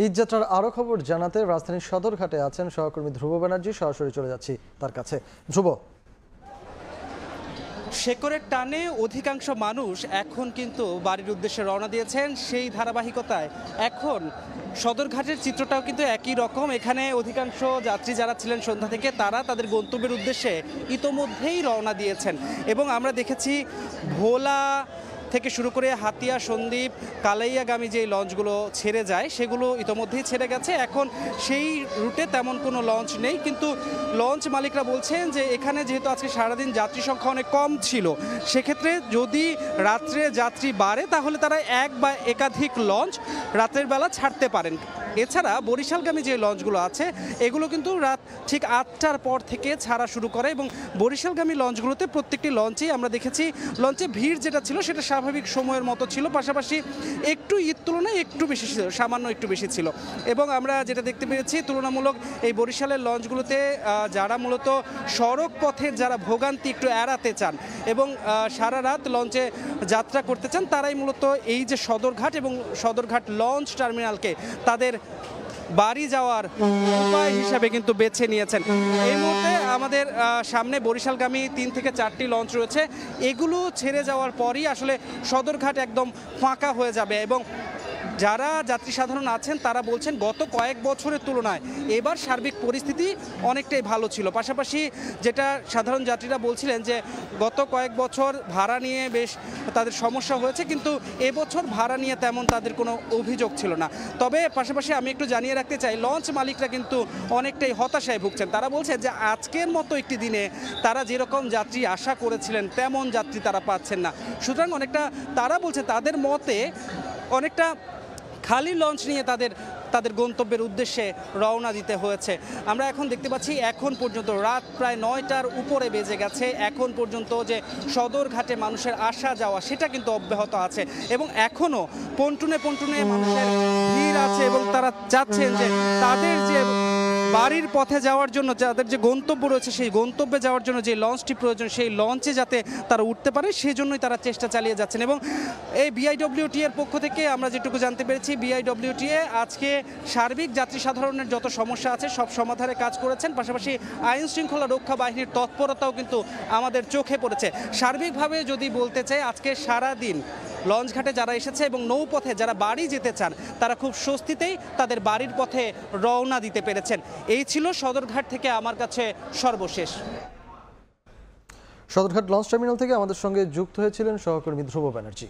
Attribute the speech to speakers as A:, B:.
A: ঈদযাত্রার আরও খবর জানাতে রাজধানীর সদরঘাটে আছেন সহকর্মী ধ্রুব ব্যানার্জি। সরাসরি চলে যাচ্ছি তার কাছে। ধ্রুব,
B: শেকড়ের টানে অধিকাংশ মানুষ এখন কিন্তু বাড়ির উদ্দেশ্যে রওনা দিয়েছেন। সেই ধারাবাহিকতায় এখন সদরঘাটের চিত্রটাও কিন্তু একই রকম। এখানে অধিকাংশ যাত্রী যারা ছিলেন সন্ধ্যা থেকে তারা তাদের গন্তব্যের উদ্দেশ্যে ইতোমধ্যেই রওনা দিয়েছেন এবং আমরা দেখেছি ভোলা থেকে শুরু করে হাতিয়া, সন্দ্বীপ, কালাইয়াগামী যে লঞ্চগুলো ছেড়ে যায় সেগুলো ইতোমধ্যেই ছেড়ে গেছে। এখন সেই রুটে তেমন কোনো লঞ্চ নেই, কিন্তু লঞ্চ মালিকরা বলছেন যে এখানে যেহেতু আজকে সারাদিন যাত্রী সংখ্যা অনেক কম ছিল, সেক্ষেত্রে যদি রাত্রে যাত্রী বাড়ে তাহলে তারা এক বা একাধিক লঞ্চ রাতের বেলা ছাড়তে পারেন। এছাড়া বরিশালগামী যে লঞ্চগুলো আছে এগুলো কিন্তু রাত ঠিক 8টার পর থেকে ছাড়া শুরু করে এবং বরিশালগামী লঞ্চগুলোতে প্রত্যেকটি লঞ্চেই আমরা দেখেছি লঞ্চে ভিড় যেটা ছিল সেটা স্বাভাবিক সময়ের মতো ছিল, পাশাপাশি একটু ঈদ তুলনায় একটু বেশি ছিল, সামান্য একটু বেশি ছিল। এবং আমরা যেটা দেখতে পেয়েছি তুলনামূলক এই বরিশালের লঞ্চগুলোতে যারা মূলত সড়ক পথের যারা ভোগান্তি একটু এড়াতে চান এবং সারা রাত লঞ্চে যাত্রা করতে চান তারাই মূলত এই যে সদরঘাট এবং সদরঘাট লঞ্চ টার্মিনালকে তাদের বাড়ি যাওয়ার উপায় হিসাবে কিন্তু বেছে নিয়েছেন। এই মুহূর্তে আমাদের সামনে বরিশালগামী 3 থেকে 4টি লঞ্চ রয়েছে। এগুলো ছেড়ে যাওয়ার পরই আসলে সদরঘাট একদম ফাঁকা হয়ে যাবে এবং যারা যাত্রী সাধারণ আছেন তারা বলছেন গত কয়েক বছরের তুলনায় এবার সার্বিক পরিস্থিতি অনেকটাই ভালো ছিল। পাশাপাশি যেটা সাধারণ যাত্রীরা বলছিলেন যে গত কয়েক বছর ভাড়া নিয়ে বেশ তাদের সমস্যা হয়েছে, কিন্তু এবছর ভাড়া নিয়ে তেমন তাদের কোনো অভিযোগ ছিল না। তবে পাশাপাশি আমি একটু জানিয়ে রাখতে চাই, লঞ্চ মালিকরা কিন্তু অনেকটাই হতাশায় ভুগছেন। তারা বলছেন যে আজকের মতো একটি দিনে তারা যেরকম যাত্রী আশা করেছিলেন তেমন যাত্রী তারা পাচ্ছেন না। সুতরাং অনেকটা তারা বলছে তাদের মতে অনেকটা খালি লঞ্চ নিয়ে তাদের গন্তব্যের উদ্দেশ্যে রওনা দিতে হয়েছে। আমরা এখন দেখতে পাচ্ছি এখন পর্যন্ত রাত প্রায় 9টার উপরে বেজে গেছে, এখন পর্যন্ত যে সদরঘাটে মানুষের আসা যাওয়া সেটা কিন্তু অব্যাহত আছে এবং এখনও পন্টুনে পন্টুনে মানুষের ভিড় আছে এবং তারা চাচ্ছেন যে তাদের যে বাড়ির পথে যাওয়ার জন্য যাদের যে গন্তব্য রয়েছে সেই গন্তব্যে যাওয়ার জন্য যে লঞ্চটি প্রয়োজন সেই লঞ্চে যাতে তারা উঠতে পারে সেই জন্যই তারা চেষ্টা চালিয়ে যাচ্ছেন। এবং এই বিআইডব্লিউটি এর পক্ষ থেকে আমরা যেটুকু জানতে পেরেছি, বিআইডব্লিউটি আজকে সার্বিক যাত্রী সাধারণের যত সমস্যা আছে সব সমাধানে কাজ করেছেন, পাশাপাশি আইন শৃঙ্খলা রক্ষা বাহিনীর তৎপরতাও কিন্তু আমাদের চোখে পড়েছে। সার্বিকভাবে যদি বলতে চাই আজকে সারাদিন লঞ্চঘাটে যারা এসেছে এবং নৌপথে যারা বাড়ি যেতে চান তারা খুব স্বস্তিতেই তাদের বাড়ির পথে রওনা দিতে পেরেছেন। এই ছিল সদরঘাট থেকে আমার কাছে সর্বশেষ।
A: সদরঘাট লঞ্চ টার্মিনাল থেকে আমাদের সঙ্গে যুক্ত হয়েছিলেন সহকর্মী ধ্রুব ব্যানার্জি।